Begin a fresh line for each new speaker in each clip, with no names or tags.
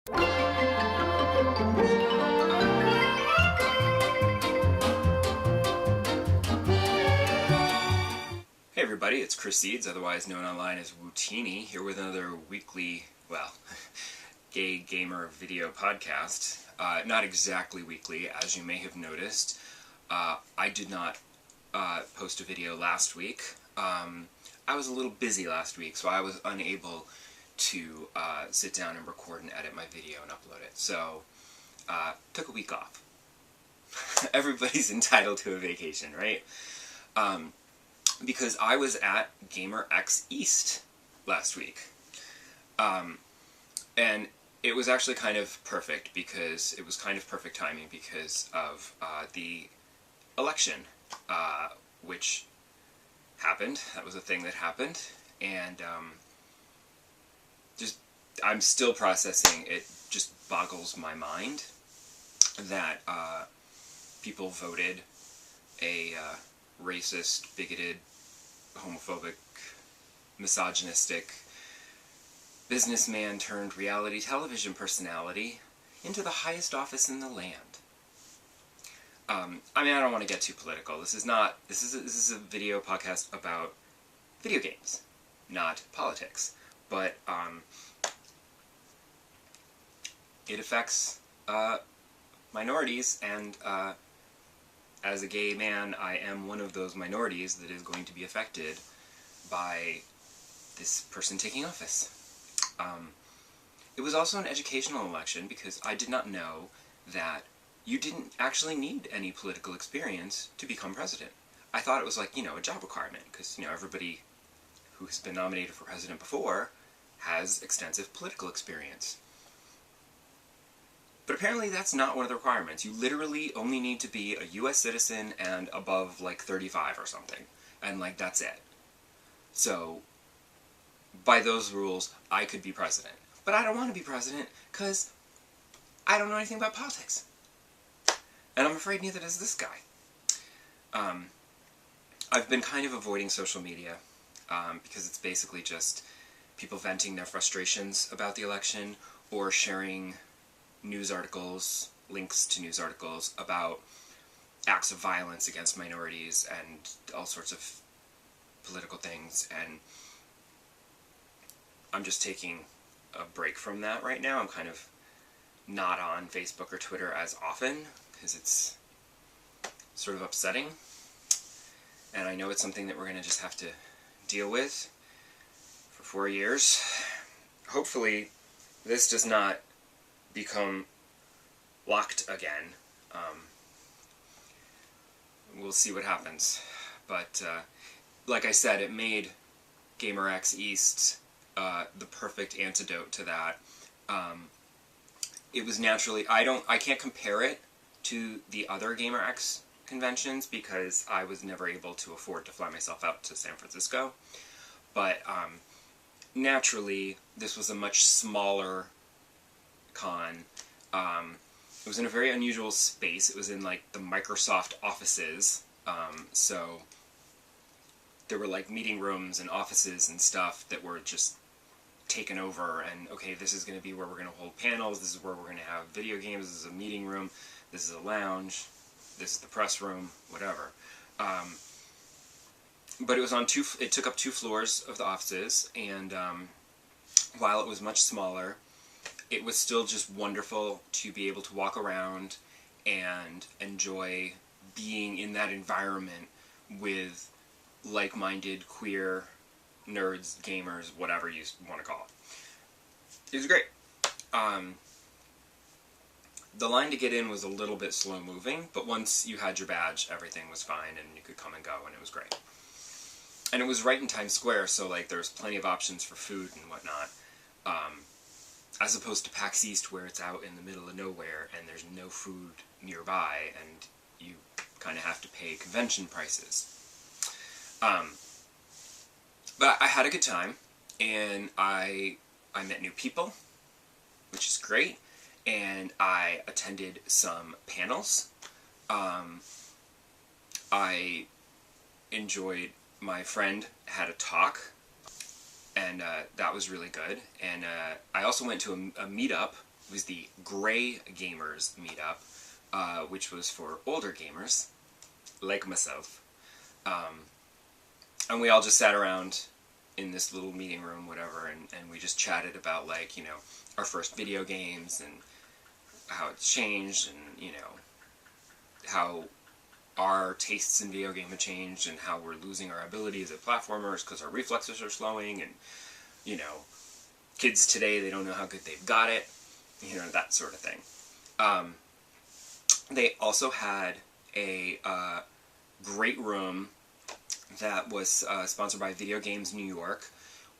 Hey everybody, it's Chris Seeds, otherwise known online as Wootini, here with another weekly, well, gay gamer video podcast. Not exactly weekly, as you may have noticed. I did not post a video last week. I was a little busy last week, so I was unable to sit down and record and edit my video and upload it. So, took a week off. Everybody's entitled to a vacation, right? Because I was at GaymerX East last week. And it was actually kind of perfect because it was kind of perfect timing because of the election, which happened. That was a thing that happened, and I'm still processing. It just boggles my mind that people voted a racist, bigoted, homophobic, misogynistic businessman turned reality television personality into the highest office in the land. I mean, I don't want to get too political. This is a video podcast about video games, not politics. But it affects minorities, and as a gay man, I am one of those minorities that is going to be affected by this person taking office. It was also an educational election because I did not know that you didn't actually need any political experience to become president. I thought it was like, a job requirement because, everybody who has been nominated for president before has extensive political experience. But apparently that's not one of the requirements. You literally only need to be a US citizen and above, 35 or something. And, that's it. So, by those rules, I could be president. But I don't want to be president because I don't know anything about politics. And I'm afraid neither does this guy. I've been kind of avoiding social media because it's basically just people venting their frustrations about the election or sharing news articles, links to news articles about acts of violence against minorities and all sorts of political things. And I'm just taking a break from that right now. I'm kind of not on Facebook or Twitter as often because it's sort of upsetting. And I know it's something that we're going to just have to deal with for 4 years. Hopefully this does not become locked again. We'll see what happens. But like I said, it made GaymerX East the perfect antidote to that. It was naturally, I can't compare it to the other GaymerX conventions because I was never able to afford to fly myself out to San Francisco. But naturally, this was a much smaller con. It was in a very unusual space. It was in the Microsoft offices. So there were meeting rooms and offices and stuff that were just taken over, and okay, this is going to be where we're going to hold panels, this is where we're going to have video games, this is a meeting room, this is a lounge, this is the press room, whatever. But it was it took up 2 floors of the offices, and while it was much smaller, it was still just wonderful to be able to walk around and enjoy being in that environment with like-minded queer nerds, gamers, whatever you want to call it. It was great. The line to get in was a little bit slow-moving, but once you had your badge, everything was fine, and you could come and go, and it was great. And it was right in Times Square, so there was plenty of options for food and whatnot, as opposed to PAX East, where it's out in the middle of nowhere, and there's no food nearby, and you kind of have to pay convention prices. But I had a good time, and I met new people, which is great, and I attended some panels. I enjoyed, my friend had a talk, and that was really good. And I also went to a meetup was the Gray Gamers Meetup, which was for older gamers, like myself. And we all just sat around in this little meeting room, whatever, and we just chatted about, like, you know, our first video games and how it's changed, and, you know, how our tastes in video game have changed, and how we're losing our abilities as platformers because our reflexes are slowing, and, you know, kids today, they don't know how good they've got it, you know, that sort of thing. They also had a great room that was sponsored by Video Games New York,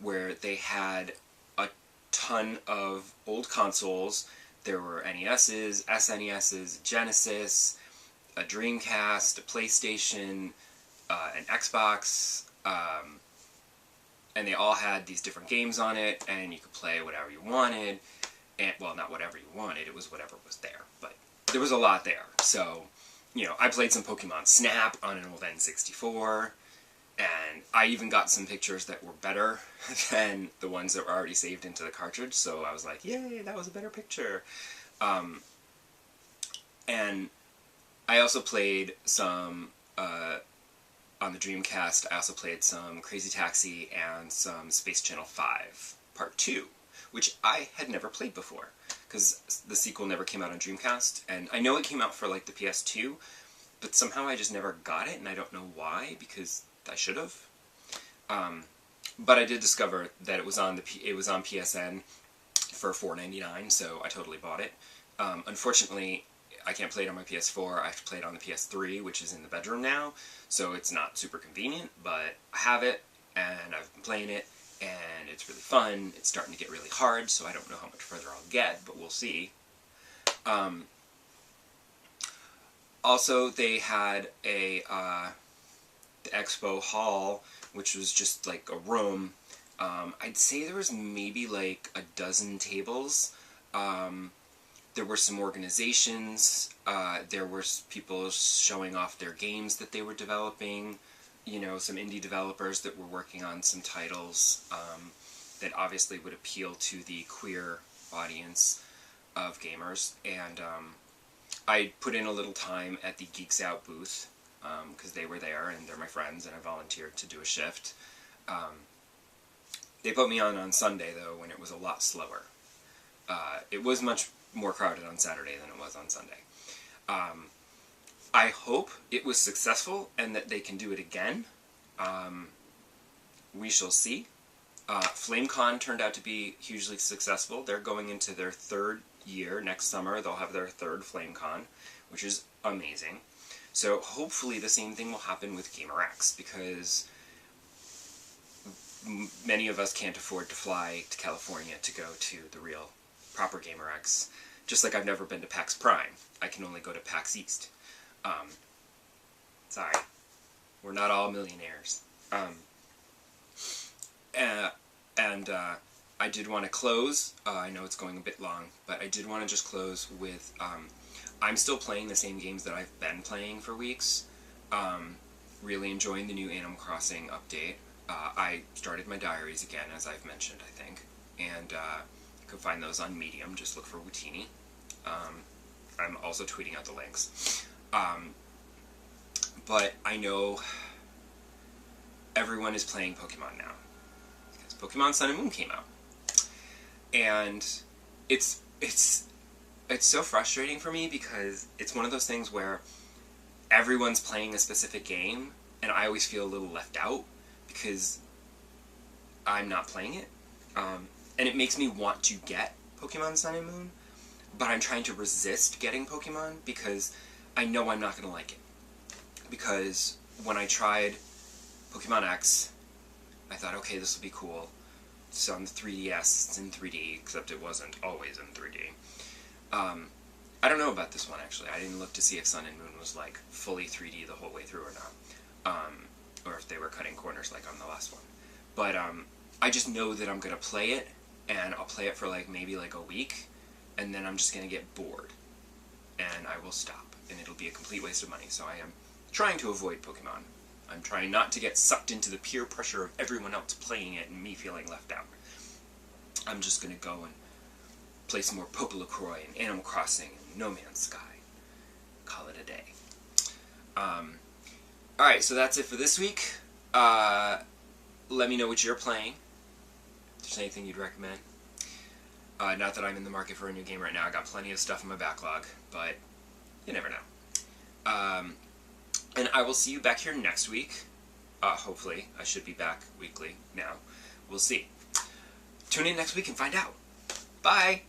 where they had a ton of old consoles. There were NESs, SNESs, Genesis, a Dreamcast, a PlayStation, an Xbox, and they all had these different games on it, and you could play whatever you wanted. And, well, not whatever you wanted, it was whatever was there, but there was a lot there. So, you know, I played some Pokemon Snap on an old N64, and I even got some pictures that were better than the ones that were already saved into the cartridge, so I was like, yay, that was a better picture. And I also played some, on the Dreamcast, I also played some Crazy Taxi and some Space Channel 5 Part 2, which I had never played before, because the sequel never came out on Dreamcast, and I know it came out for, like, the PS2, but somehow I just never got it, and I don't know why, because I should have. But I did discover that it was on PSN for $4.99, so I totally bought it. Unfortunately, I can't play it on my PS4, I have to play it on the PS3, which is in the bedroom now, so it's not super convenient, but I have it, and I've been playing it, and it's really fun. It's starting to get really hard, so I don't know how much further I'll get, but we'll see. Also, they had the expo hall, which was just like a room. I'd say there was maybe like a dozen tables. There were some organizations. There were people showing off their games that they were developing. You know, some indie developers that were working on some titles that obviously would appeal to the queer audience of gamers. And I put in a little time at the Geeks Out booth, because they were there, and they're my friends, and I volunteered to do a shift. They put me on Sunday, though, when it was a lot slower. It was much more crowded on Saturday than it was on Sunday. I hope it was successful and that they can do it again. We shall see. FlameCon turned out to be hugely successful. They're going into their third year. Next summer they'll have their third FlameCon, which is amazing. So hopefully the same thing will happen with GaymerX, because many of us can't afford to fly to California to go to the real, proper GaymerX. Just like I've never been to PAX Prime. I can only go to PAX East. Sorry. We're not all millionaires. I did want to close, I know it's going a bit long, but I did want to just close with, I'm still playing the same games that I've been playing for weeks. Really enjoying the new Animal Crossing update. I started my diaries again, as I've mentioned, I think, and you can find those on Medium. Just look for Wootini. I'm also tweeting out the links. But I know everyone is playing Pokemon now, because Pokemon Sun and Moon came out. And it's so frustrating for me, because it's one of those things where everyone's playing a specific game, and I always feel a little left out, because I'm not playing it. And it makes me want to get Pokemon Sun and Moon, but I'm trying to resist getting Pokemon, because I know I'm not going to like it. Because when I tried Pokemon X, I thought, okay, this will be cool. It's on the 3DS, it's in 3D, except it wasn't always in 3D. I don't know about this one, actually. I didn't look to see if Sun and Moon was, like, fully 3D the whole way through or not. Or if they were cutting corners like on the last one. But, I just know that I'm going to play it, and I'll play it for, like, maybe, like, a week, and then I'm just going to get bored. And I will stop, and it'll be a complete waste of money. So I am trying to avoid Pokemon. I'm trying not to get sucked into the peer pressure of everyone else playing it and me feeling left out. I'm just going to go and play some more Pope LaCroix and Animal Crossing and No Man's Sky. Call it a day. Alright, so that's it for this week. Let me know what you're playing. If there's anything you'd recommend. Not that I'm in the market for a new game right now. I got plenty of stuff in my backlog, but you never know. And I will see you back here next week. Hopefully. I should be back weekly now. We'll see. Tune in next week and find out. Bye!